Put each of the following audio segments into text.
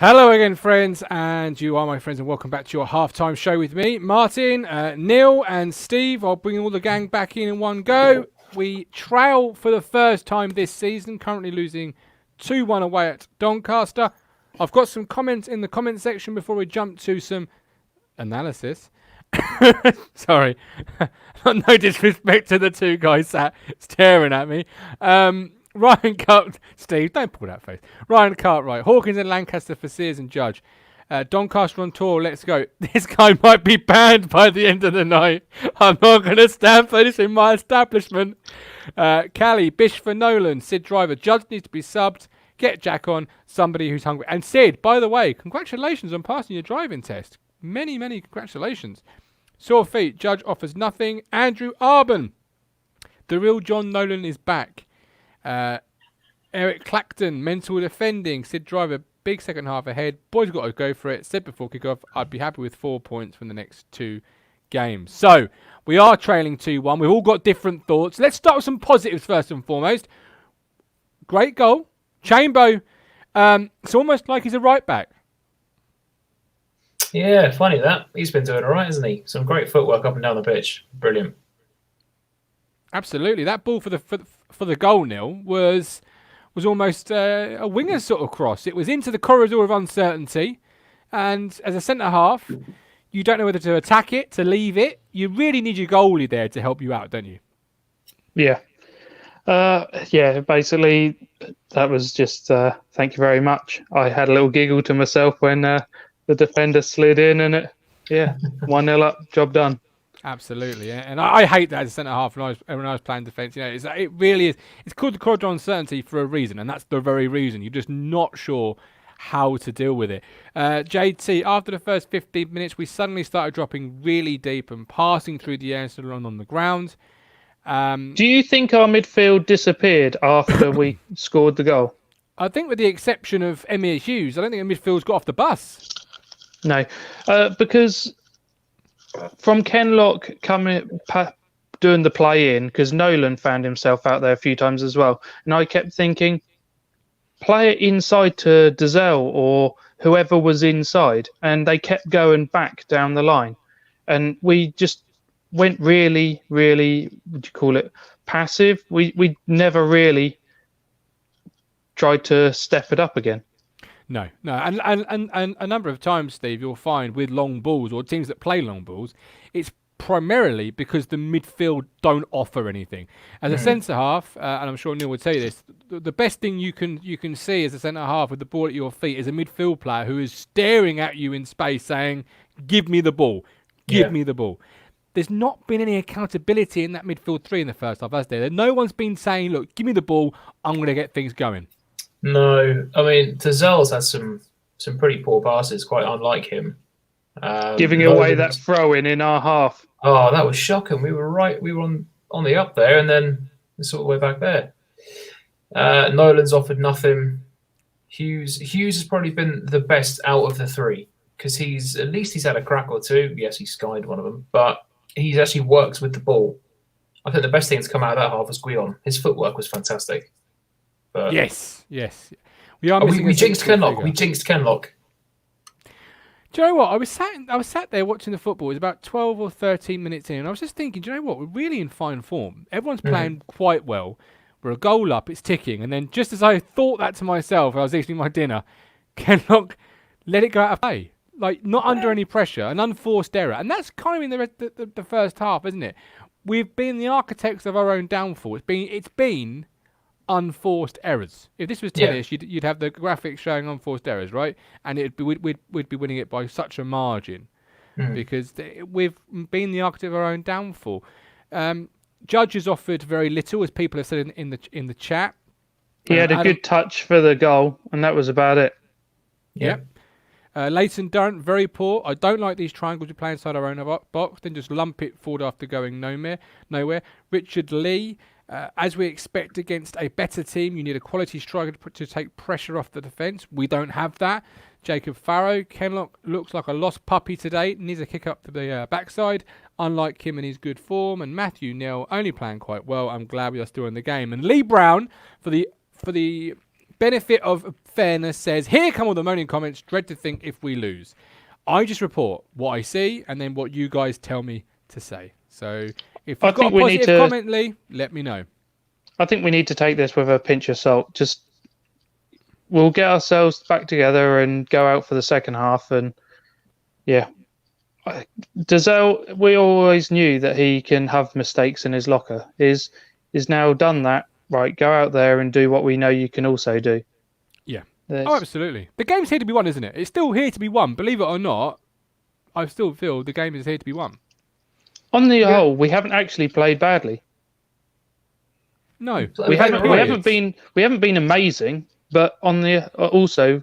Hello again, friends, and you are my friends, and welcome back to your halftime show with me, Martin, Neil, and Steve. I'll bring all the gang back in one go. We trail for the first time this season, currently losing 2-1 away at Doncaster. I've got some comments in the comment section before we jump to some analysis. Sorry, no disrespect to the two guys sat staring at me. Ryan Steve, don't pull that face. Ryan Cartwright, Hawkins and Lancaster for Sears and Judge. Doncaster on tour, let's go. This guy might be banned by the end of the night. I'm not going to stand for this in my establishment. Callie, Bish for Nolan, Sid Driver, Judge needs to be subbed. Get Jack on, somebody who's hungry. And Sid, by the way, congratulations on passing your driving test. Many, many congratulations. Sore feet, Judge offers nothing. Andrew Arban, the real John Nolan is back. Eric Clacton, mental defending. Sid Driver, big second half ahead. Boys got to go for it. Said before kickoff, I'd be happy with 4 points from the next two games. So, we are trailing 2-1. We've all got different thoughts. Let's start with some positives first and foremost. Great goal. Chambo, it's almost like he's a right back. Yeah, funny that. He's been doing all right, hasn't he? Some great footwork up and down the pitch. Brilliant. Absolutely. That ball for the goal, Neil, was almost a winger sort of cross. It was into the corridor of uncertainty. And as a centre-half, you don't know whether to attack it, to leave it. You really need your goalie there to help you out, don't you? Yeah. Basically, that was just thank you very much. I had a little giggle to myself when the defender slid in and 1-0 up, job done. Absolutely, yeah. And I hate that as a centre half when I was playing defence. You know, it really is. It's called the corridor of uncertainty for a reason, and that's the very reason. You're just not sure how to deal with it. JT, after the first 15 minutes, we suddenly started dropping really deep and passing through the air instead of on the ground. Do you think our midfield disappeared after we scored the goal? I think with the exception of Emir Hughes, I don't think the midfield's got off the bus. No, because from Kenlock doing the play in, because Nolan found himself out there a few times as well, and I kept thinking, play it inside to Dazelle or whoever was inside, and they kept going back down the line, and we just went really, really, what do you call it, passive. We never really tried to step it up again. No, and a number of times, Steve, you'll find with long balls or teams that play long balls, it's primarily because the midfield don't offer anything. As a centre half, and I'm sure Neil would say this, the best thing you can see as a centre half with the ball at your feet is a midfield player who is staring at you in space, saying, "Give me the ball, give me the ball." There's not been any accountability in that midfield three in the first half, has there? No one's been saying, "Look, give me the ball. I'm going to get things going." No, I mean, Tazel's had some pretty poor passes, quite unlike him. Giving away that throw-in our half. Oh, that was shocking. We were on the up there, and then sort of way back there. Nolan's offered nothing. Hughes has probably been the best out of the three because he's had a crack or two. Yes, he skied one of them, but he's actually works with the ball. I think the best thing that's come out of that half was Guion. His footwork was fantastic. But yes. We jinxed Kenlock. We jinxed Kenlock. Do you know what? I was sat there watching the football. It was about 12 or 13 minutes in, and I was just thinking, do you know what? We're really in fine form. Everyone's playing quite well. We're a goal up. It's ticking. And then just as I thought that to myself, I was eating my dinner, Kenlock let it go out of play. Like, not under any pressure, an unforced error. And that's kind of in the first half, isn't it? We've been the architects of our own downfall. It's been unforced errors. If this was tennis, you'd have the graphics showing unforced errors, right? And we'd be winning it by such a margin because we've been the architect of our own downfall. Judge has offered very little, as people have said in the chat. He had a good touch for the goal, and that was about it. Yep. Leighton Durrant, very poor. I don't like these triangles we play inside our own box. Then just lump it forward after going nowhere. Richard Lee, as we expect against a better team, you need a quality striker to take pressure off the defence. We don't have that. Jacob Farrow, Kenlock looks like a lost puppy today. Needs a kick up to the backside, unlike him in his good form. And Matthew Neal only playing quite well. I'm glad we are still in the game. And Lee Brown for the benefit of fairness says, here come all the moaning comments, dread to think if we lose. I just report what I see and then what you guys tell me to say. So if you've got a positive comment, Lee, let me know. I think we need to take this with a pinch of salt. Just we'll get ourselves back together and go out for the second half. And yeah, Dazelle, we always knew that he can have mistakes in his locker. Is now done that. Right, go out there and do what we know you can also do. Yeah. Oh, absolutely. The game's here to be won, isn't it? It's still here to be won. Believe it or not, I still feel the game is here to be won. On the whole, we haven't actually played badly. No, we haven't been amazing, but on the also,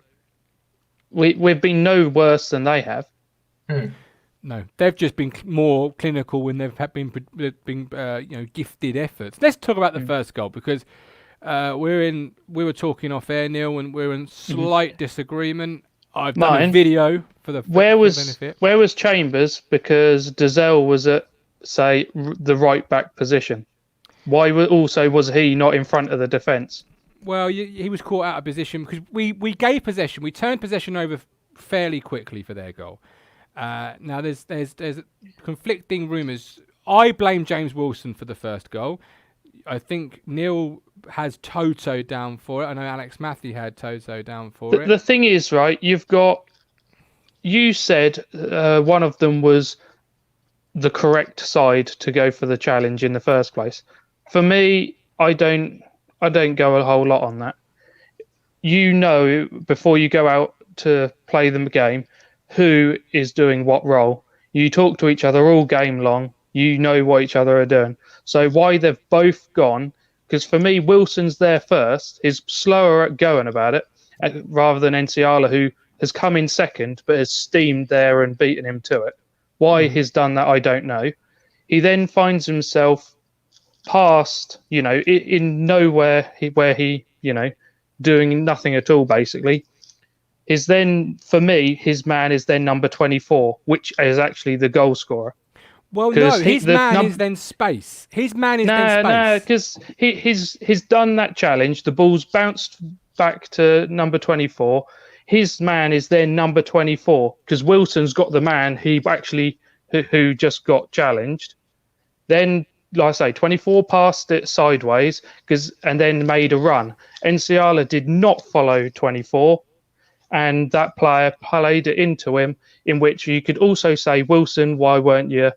we've been no worse than they have. No, they've just been more clinical when they've been gifted efforts. Let's talk about the first goal because we were talking off air, Neil, and we're in slight disagreement. I've done a video for the benefit. Where was Chambers? Because Dazelle was at, say, the right back position. Why was he not in front of the defence? Well, he was caught out of position because we gave possession. We turned possession over fairly quickly for their goal. Now there's conflicting rumours. I blame James Wilson for the first goal. I think Neil has Toto down for it. I know Alex Matthew had Toto down for it. The thing is, right, you said one of them was the correct side to go for the challenge in the first place. For me, I don't go a whole lot on that. You know, before you go out to play the game, who is doing what role. You talk to each other all game long. You know what each other are doing. So why they've both gone, because for me, Wilson's there first, is slower at going about it, rather than Enciala, who has come in second, but has steamed there and beaten him to it. Why he's done that, I don't know. He then finds himself past, in nowhere where he, doing nothing at all, basically. Is then, for me, his man is then number 24, which is actually the goal scorer. Well, no, his man is then space. His man is then space. No, because he's done that challenge. The ball's bounced back to number 24. His man is then number 24 because Wilson's got the man who just got challenged. Then, like I say, 24 passed it sideways and then made a run. Enciala did not follow 24. And that player played it into him, in which you could also say, Wilson, why weren't you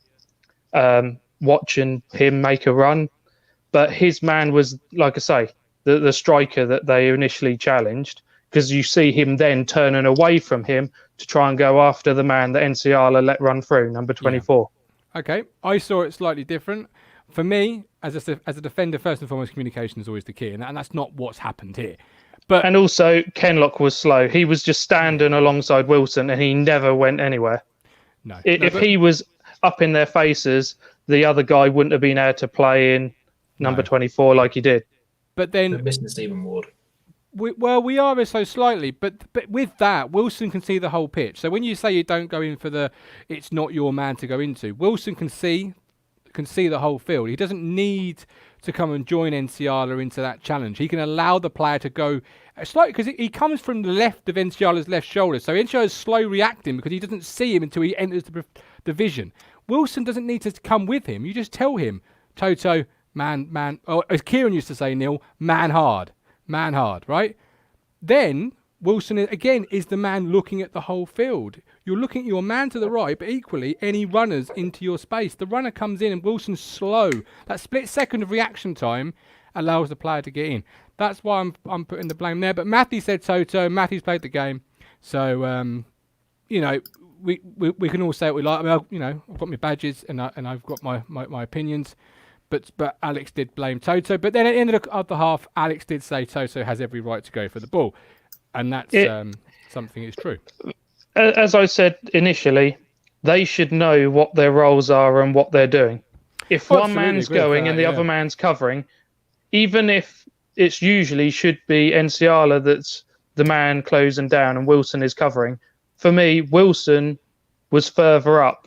watching him make a run? But his man was, like I say, the striker that they initially challenged, because you see him then turning away from him to try and go after the man that Enciala let run through, number 24. Yeah. Okay, I saw it slightly different. For me, as a defender, first and foremost, communication is always the key, and that's not what's happened here. And also, Kenlock was slow. He was just standing alongside Wilson, and he never went anywhere. If he was up in their faces, the other guy wouldn't have been able to play in number 24 like he did. But then, they're missing Stephen Ward. We are ever so slightly, but with that, Wilson can see the whole pitch. So when you say you don't go in for it's not your man to go into, Wilson can see the whole field. He doesn't need to come and join Enciala into that challenge. He can allow the player to go slightly, because he comes from the left of Enciala's left shoulder. So Enciala's slow reacting because he doesn't see him until he enters the vision. Wilson doesn't need to come with him. You just tell him, Toto, man, or as Kieran used to say, Neil, man hard, right? Then Wilson, again, is the man looking at the whole field. You're looking at your man to the right, but equally any runners into your space. The runner comes in and Wilson's slow. That split second of reaction time allows the player to get in. That's why I'm putting the blame there. But Matthew said Toto. Matthew's played the game. So, we can all say what we like. I mean, I've got my badges and I've got my opinions. But Alex did blame Toto. But then at the end of the half, Alex did say Toto has every right to go for the ball. And that's something that's true. As I said initially, they should know what their roles are and what they're doing. If one man's going and the other man's covering, even if it's usually should be Enciala that's the man closing down and Wilson is covering, for me, Wilson was further up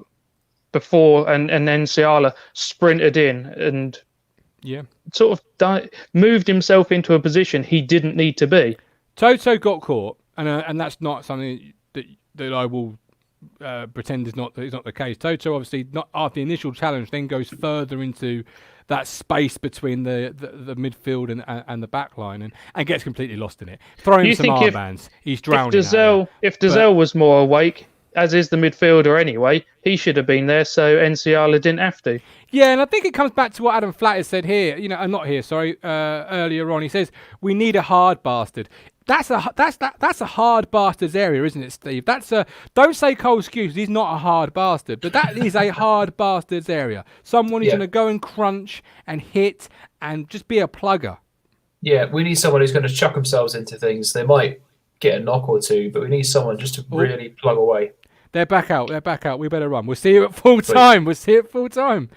before and Enciala sprinted in and sort of moved himself into a position he didn't need to be. Toto got caught, and that's not something that I will pretend is not the case. Toto obviously not after the initial challenge, then goes further into that space between the midfield and the back line and gets completely lost in it. Throwing some armbands, he's drowning. If Dazelle was more awake, as is the midfielder anyway, he should have been there, so NCR didn't have to. Yeah, and I think it comes back to what Adam Flatt has said here. Not here, sorry. Earlier on, he says we need a hard bastard. That's a hard bastard's area, isn't it, Steve? Don't say Cole Skuse, he's not a hard bastard, but that is a hard bastard's area. Someone who's going to go and crunch and hit and just be a plugger. Yeah, we need someone who's going to chuck themselves into things. They might get a knock or two, but we need someone just to really plug away. They're back out. We better run. We'll see you at full time.